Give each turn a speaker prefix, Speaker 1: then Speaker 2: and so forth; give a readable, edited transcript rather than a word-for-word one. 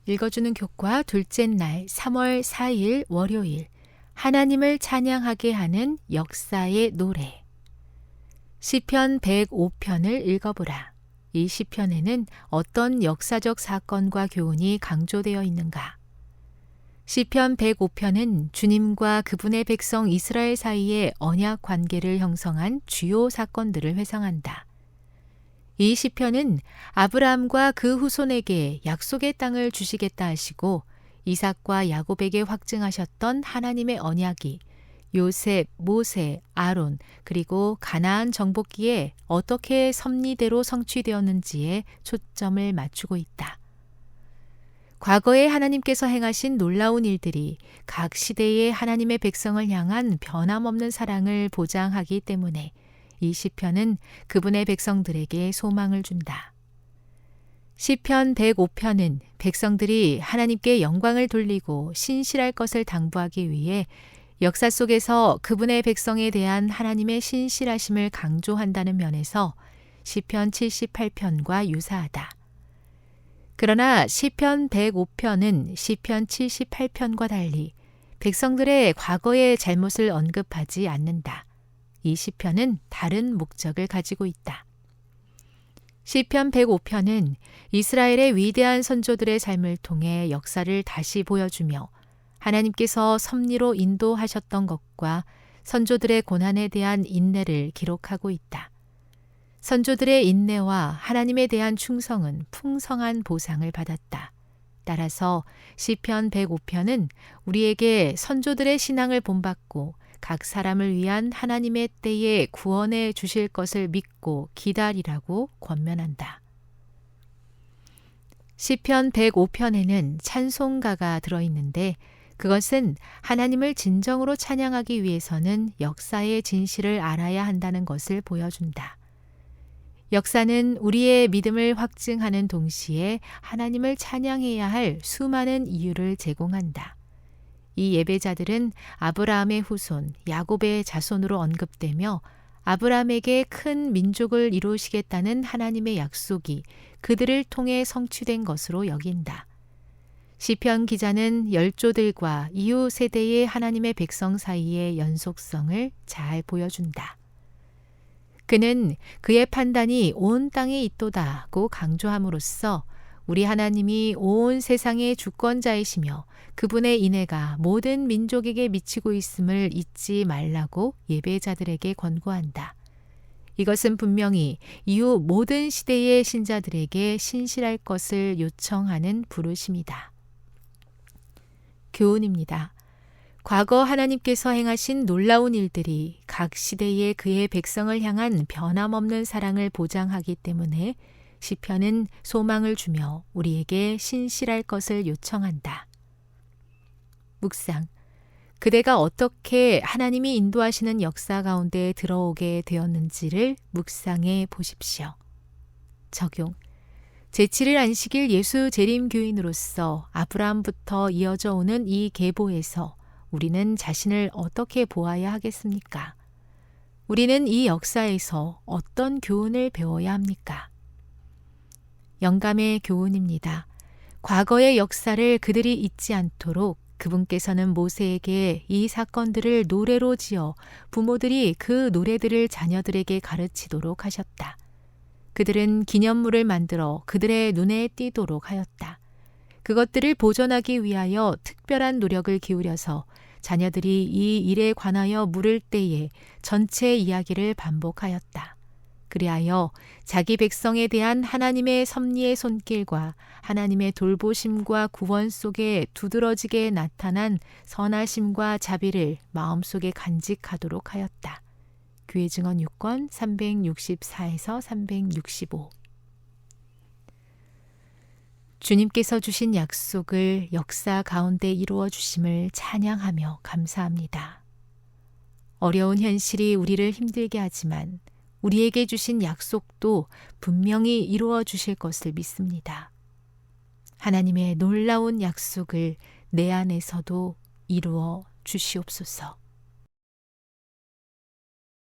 Speaker 1: 읽어주는 교과 둘째 날 3월 4일 월요일 하나님을 찬양하게 하는 역사의 노래 시편 105편을 읽어보라. 이 시편에는 어떤 역사적 사건과 교훈이 강조되어 있는가? 시편 105편은 주님과 그분의 백성 이스라엘 사이의 언약 관계를 형성한 주요 사건들을 회상한다. 이 시편은 아브라함과 그 후손에게 약속의 땅을 주시겠다 하시고 이삭과 야곱에게 확증하셨던 하나님의 언약이 요셉, 모세, 아론 그리고 가나안 정복기에 어떻게 섭리대로 성취되었는지에 초점을 맞추고 있다. 과거에 하나님께서 행하신 놀라운 일들이 각 시대의 하나님의 백성을 향한 변함없는 사랑을 보장하기 때문에 이 시편은 그분의 백성들에게 소망을 준다. 시편 105편은 백성들이 하나님께 영광을 돌리고 신실할 것을 당부하기 위해 역사 속에서 그분의 백성에 대한 하나님의 신실하심을 강조한다는 면에서 시편 78편과 유사하다. 그러나 시편 105편은 시편 78편과 달리 백성들의 과거의 잘못을 언급하지 않는다. 이 시편은 다른 목적을 가지고 있다. 시편 105편은 이스라엘의 위대한 선조들의 삶을 통해 역사를 다시 보여주며 하나님께서 섭리로 인도하셨던 것과 선조들의 고난에 대한 인내를 기록하고 있다. 선조들의 인내와 하나님에 대한 충성은 풍성한 보상을 받았다. 따라서 시편 105편은 우리에게 선조들의 신앙을 본받고 각 사람을 위한 하나님의 때에 구원해 주실 것을 믿고 기다리라고 권면한다. 시편 105편에는 찬송가가 들어있는데 그것은 하나님을 진정으로 찬양하기 위해서는 역사의 진실을 알아야 한다는 것을 보여준다. 역사는 우리의 믿음을 확증하는 동시에 하나님을 찬양해야 할 수많은 이유를 제공한다. 이 예배자들은 아브라함의 후손, 야곱의 자손으로 언급되며 아브라함에게 큰 민족을 이루시겠다는 하나님의 약속이 그들을 통해 성취된 것으로 여긴다. 시편 기자는 열조들과 이후 세대의 하나님의 백성 사이의 연속성을 잘 보여준다. 그는 그의 판단이 온 땅에 있도다고 강조함으로써 우리 하나님이 온 세상의 주권자이시며 그분의 인애가 모든 민족에게 미치고 있음을 잊지 말라고 예배자들에게 권고한다. 이것은 분명히 이후 모든 시대의 신자들에게 신실할 것을 요청하는 부르심이다. 교훈입니다. 과거 하나님께서 행하신 놀라운 일들이 각 시대의 그의 백성을 향한 변함없는 사랑을 보장하기 때문에 시편은 소망을 주며 우리에게 신실할 것을 요청한다. 묵상. 그대가 어떻게 하나님이 인도하시는 역사 가운데 들어오게 되었는지를 묵상해 보십시오. 적용. 제7일 안식일 예수 재림 교인으로서 아브라함부터 이어져 오는 이 계보에서 우리는 자신을 어떻게 보아야 하겠습니까? 우리는 이 역사에서 어떤 교훈을 배워야 합니까? 영감의 교훈입니다. 과거의 역사를 그들이 잊지 않도록 그분께서는 모세에게 이 사건들을 노래로 지어 부모들이 그 노래들을 자녀들에게 가르치도록 하셨다. 그들은 기념물을 만들어 그들의 눈에 띄도록 하였다. 그것들을 보존하기 위하여 특별한 노력을 기울여서 자녀들이 이 일에 관하여 물을 때에 전체 이야기를 반복하였다. 그리하여 자기 백성에 대한 하나님의 섭리의 손길과 하나님의 돌보심과 구원 속에 두드러지게 나타난 선하심과 자비를 마음속에 간직하도록 하였다. 교회 증언 6권 364에서 365. 주님께서 주신 약속을 역사 가운데 이루어 주심을 찬양하며 감사합니다. 어려운 현실이 우리를 힘들게 하지만 우리에게 주신 약속도 분명히 이루어 주실 것을 믿습니다. 하나님의 놀라운 약속을 내 안에서도 이루어 주시옵소서.